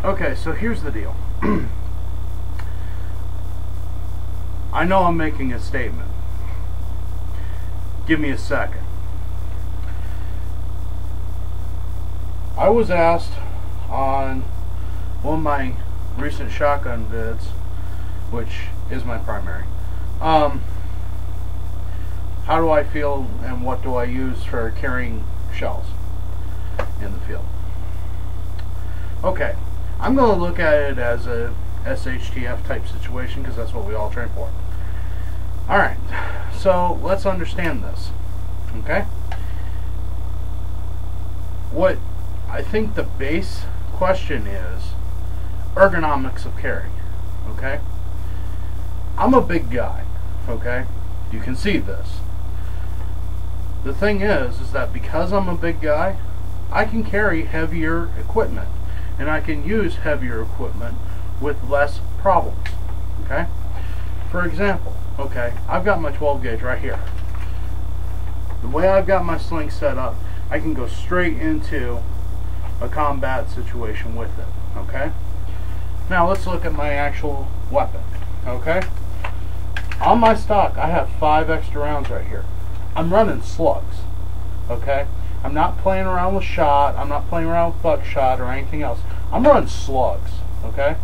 Okay, so here's the deal. I know I'm making a statement. Give me a second. I was asked on one of my recent shotgun vids, which is my primary, how do I feel and what do I use for carrying shells in the field? Okay, I'm going to look at it as a SHTF type situation because that's what we all train for. Alright, so let's understand this. Okay? What I think the base question is ergonomics of carry. Okay? I'm a big guy. Okay? You can see this. The thing is that because I'm a big guy, I can carry heavier equipment. And I can use heavier equipment with less problems. Okay? For example, okay, I've got my 12 gauge right here. The way I've got my sling set up, I can go straight into a combat situation with it. Okay? Now let's look at my actual weapon. Okay? On my stock, I have 5 extra rounds right here. I'm running slugs. Okay? I'm not playing around with shot. I'm not playing around with buckshot or anything else. I'm running slugs. Okay?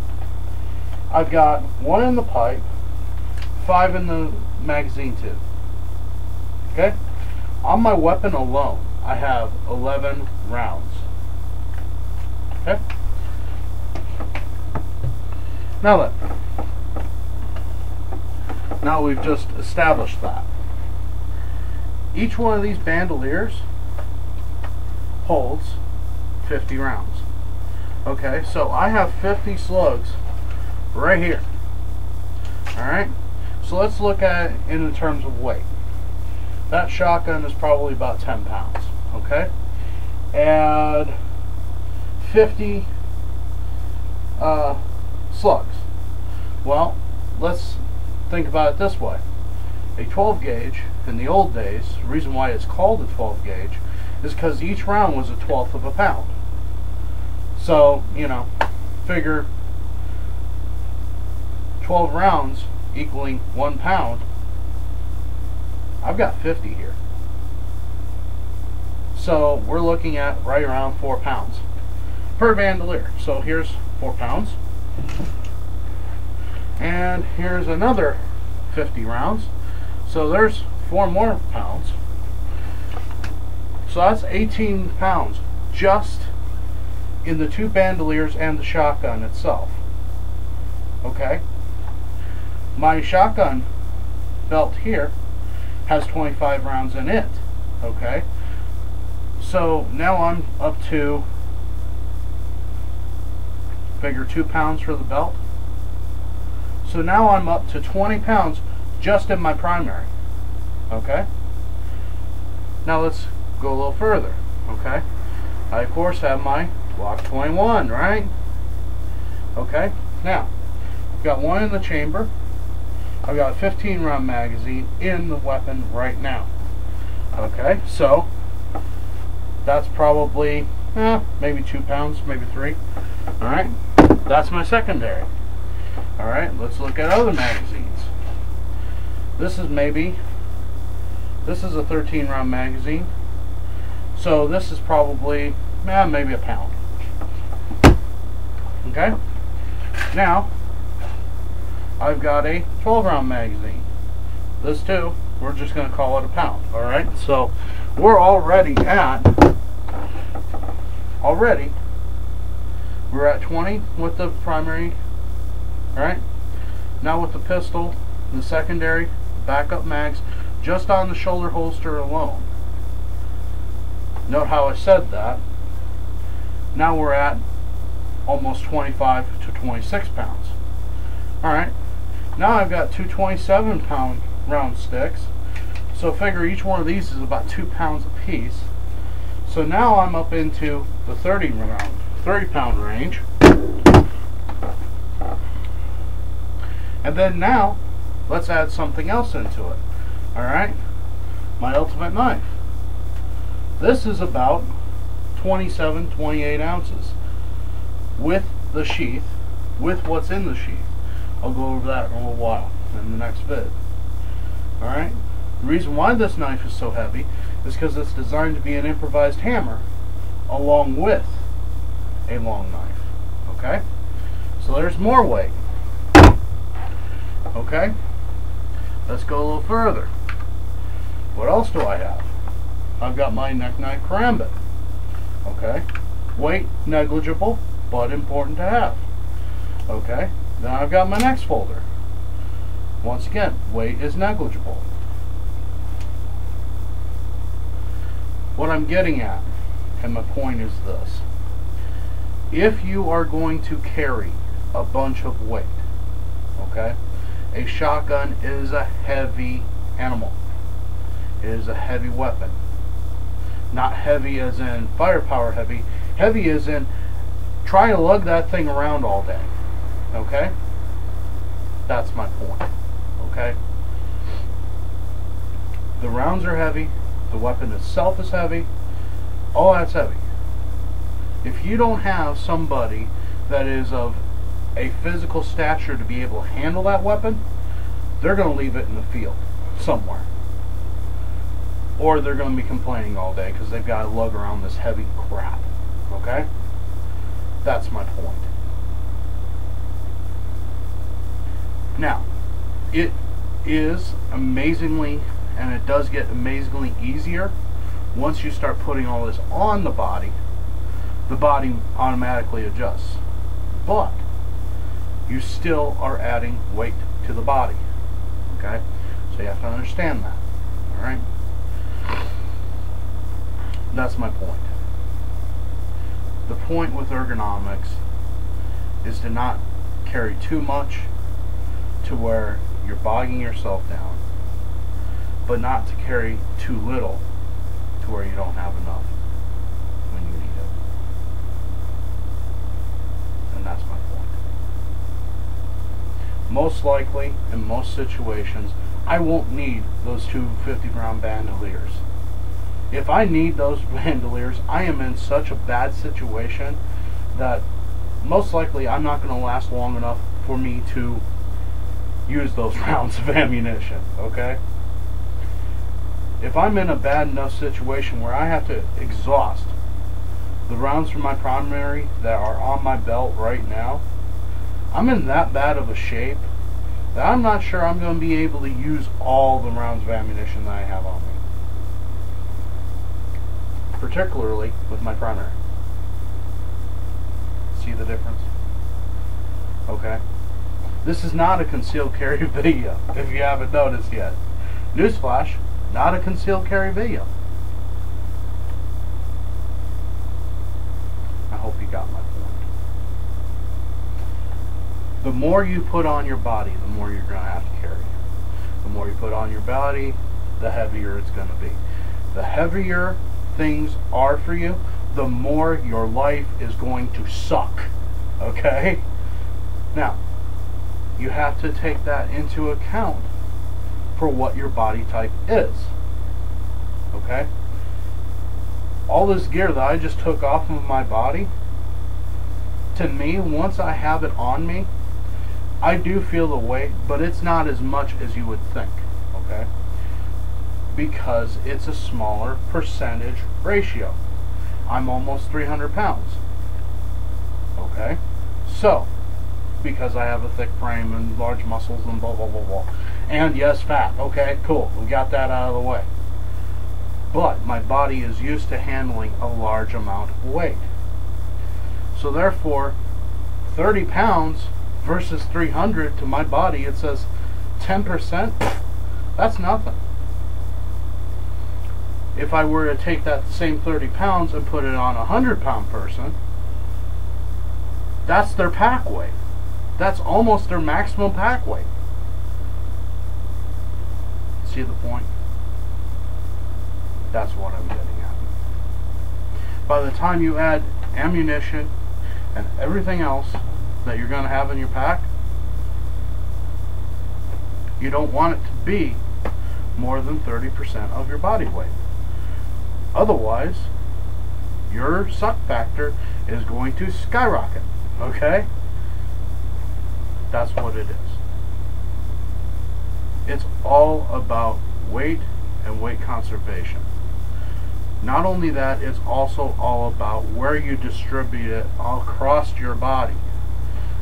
I've got 1 in the pipe, 5 in the magazine tube. Okay? On my weapon alone, I have 11 rounds. Okay? Now then. Now we've just established that. Each one of these bandoliers holds 50 rounds. Okay, so I have 50 slugs right here. Alright, so let's look at it in terms of weight. That shotgun is probably about 10 pounds. Okay, add 50 slugs. Well, let's think about it this way. A 12 gauge in the old days, the reason why it's called a 12 gauge is because each round was 1/12 of a pound. So, you know, figure 12 rounds equaling 1 pound. I've got 50 here. So we're looking at right around 4 pounds per bandolier. So here's 4 pounds. And here's another 50 rounds. So there's 4 more pounds. So that's 18 pounds just in the 2 bandoliers and the shotgun itself. Okay? My shotgun belt here has 25 rounds in it. Okay? So now I'm up to, figure 2 pounds for the belt. So now I'm up to 20 pounds just in my primary. Okay? Now let's go a little further. Okay? I of course have my Glock 21, right? Okay? Now, I've got 1 in the chamber. I've got a 15 round magazine in the weapon right now. Okay? So, that's probably maybe 2 pounds, maybe 3. Alright? That's my secondary. Alright, let's look at other magazines. This is a 13 round magazine. So this is probably maybe a pound. Okay? Now, I've got a 12 round magazine. This too, we're just going to call it a pound. Alright? So we're already at, we're at 20 with the primary. Alright? Now with the pistol, the secondary, backup mags, just on the shoulder holster alone. Note how I said that. Now we're at almost 25 to 26 pounds. Alright, now I've got 2 27-pound round sticks. So figure each one of these is about 2 pounds a piece. So now I'm up into the 30-pound range. And then now, let's add something else into it. Alright, my ultimate knife. This is about 27, 28 ounces with the sheath with what's in the sheath. I'll go over that in a little while in the next vid. Alright? The reason why this knife is so heavy is because it's designed to be an improvised hammer along with a long knife. Okay? So there's more weight. Okay? Let's go a little further. What else do I have? I've got my neck knife karambit. Okay? Weight negligible, but important to have. Okay? Then I've got my next folder. Once again, weight is negligible. What I'm getting at, and my point is this: if you are going to carry a bunch of weight, okay, a shotgun is a heavy animal. It is a heavy weapon. Not heavy as in firepower heavy. Heavy as in try to lug that thing around all day. Okay? That's my point. Okay? The rounds are heavy. The weapon itself is heavy. All that's heavy. If you don't have somebody that is of a physical stature to be able to handle that weapon, they're going to leave it in the field somewhere. Or they're going to be complaining all day because they've got to lug around this heavy crap. Okay? That's my point. Now, it is amazingly, and it does get amazingly easier once you start putting all this on the body automatically adjusts. But you still are adding weight to the body. Okay? So you have to understand that. Alright? That's my point. The point with ergonomics is to not carry too much to where you're bogging yourself down, but not to carry too little to where you don't have enough when you need it. And that's my point. Most likely, in most situations, I won't need those two 50-round bandoliers. If I need those bandoliers, I am in such a bad situation that most likely I'm not going to last long enough for me to use those rounds of ammunition. Okay? If I'm in a bad enough situation where I have to exhaust the rounds from my primary that are on my belt right now, I'm in that bad of a shape that I'm not sure I'm going to be able to use all the rounds of ammunition that I have on me. Particularly with my primary. See the difference? Okay? This is not a concealed carry video, if you haven't noticed yet. Newsflash, not a concealed carry video. I hope you got my point. The more you put on your body, the more you're going to have to carry. The more you put on your body, the heavier it's going to be. The heavier things are for you, the more your life is going to suck. Okay? Now, you have to take that into account for what your body type is. Okay? All this gear that I just took off of my body, to me, once I have it on me, I do feel the weight, but it's not as much as you would think. Okay? Because it's a smaller percentage ratio. I'm almost 300 pounds. Okay? So, because I have a thick frame and large muscles and blah blah blah blah. And yes, fat. Okay, cool. We got that out of the way. But my body is used to handling a large amount of weight. So therefore, 30 pounds versus 300 to my body, it says 10%. That's nothing. If I were to take that same 30 pounds and put it on a 100-pound person, that's their pack weight. That's almost their maximum pack weight. See the point? That's what I'm getting at. By the time you add ammunition and everything else that you're going to have in your pack, you don't want it to be more than 30% of your body weight. Otherwise, your suck factor is going to skyrocket. Okay? That's what it is. It's all about weight and weight conservation. Not only that, it's also all about where you distribute it all across your body.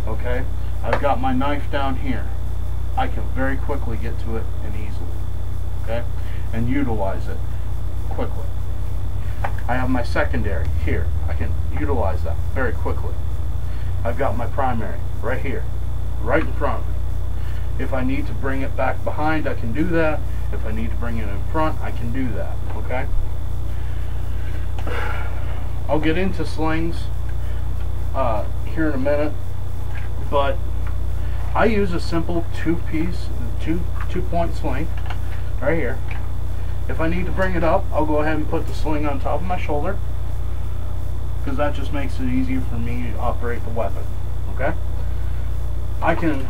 Okay? I've got my knife down here. I can very quickly get to it and easily. Okay? And utilize it quickly. I have my secondary here. I can utilize that very quickly. I've got my primary right here, right in front of me. If I need to bring it back behind, I can do that. If I need to bring it in front, I can do that. Okay? I'll get into slings here in a minute, but I use a simple two-point sling right here. If I need to bring it up, I'll go ahead and put the sling on top of my shoulder, because that just makes it easier for me to operate the weapon. Okay? I can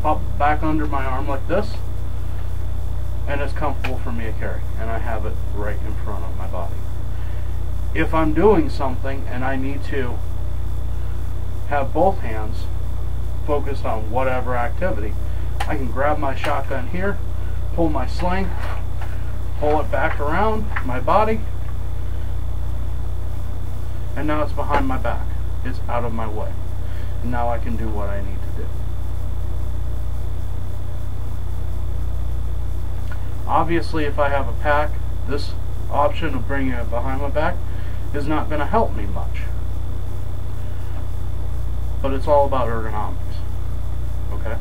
pop back under my arm like this, and it's comfortable for me to carry, and I have it right in front of my body. If I'm doing something and I need to have both hands focused on whatever activity, I can grab my shotgun here, pull my sling, pull it back around my body, and now it's behind my back. It's out of my way. And now I can do what I need to do. Obviously, if I have a pack, this option of bringing it behind my back is not going to help me much. But it's all about ergonomics. Okay?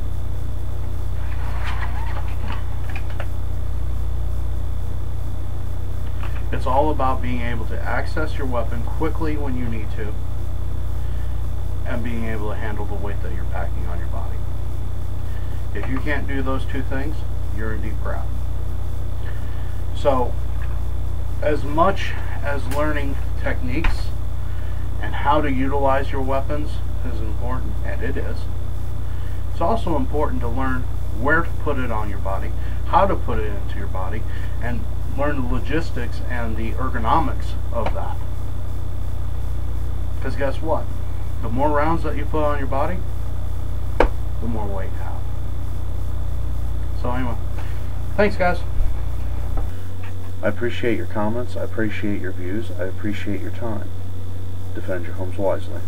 It's all about being able to access your weapon quickly when you need to, and being able to handle the weight that you're packing on your body. If you can't do those two things, you're in deep crap. So, as much as learning techniques and how to utilize your weapons is important, and it is, it's also important to learn where to put it on your body, how to put it into your body, and learn the logistics and the ergonomics of that. Because guess what? The more rounds that you put on your body, the more weight you have. So anyway, thanks guys. I appreciate your comments. I appreciate your views. I appreciate your time. Defend your homes wisely.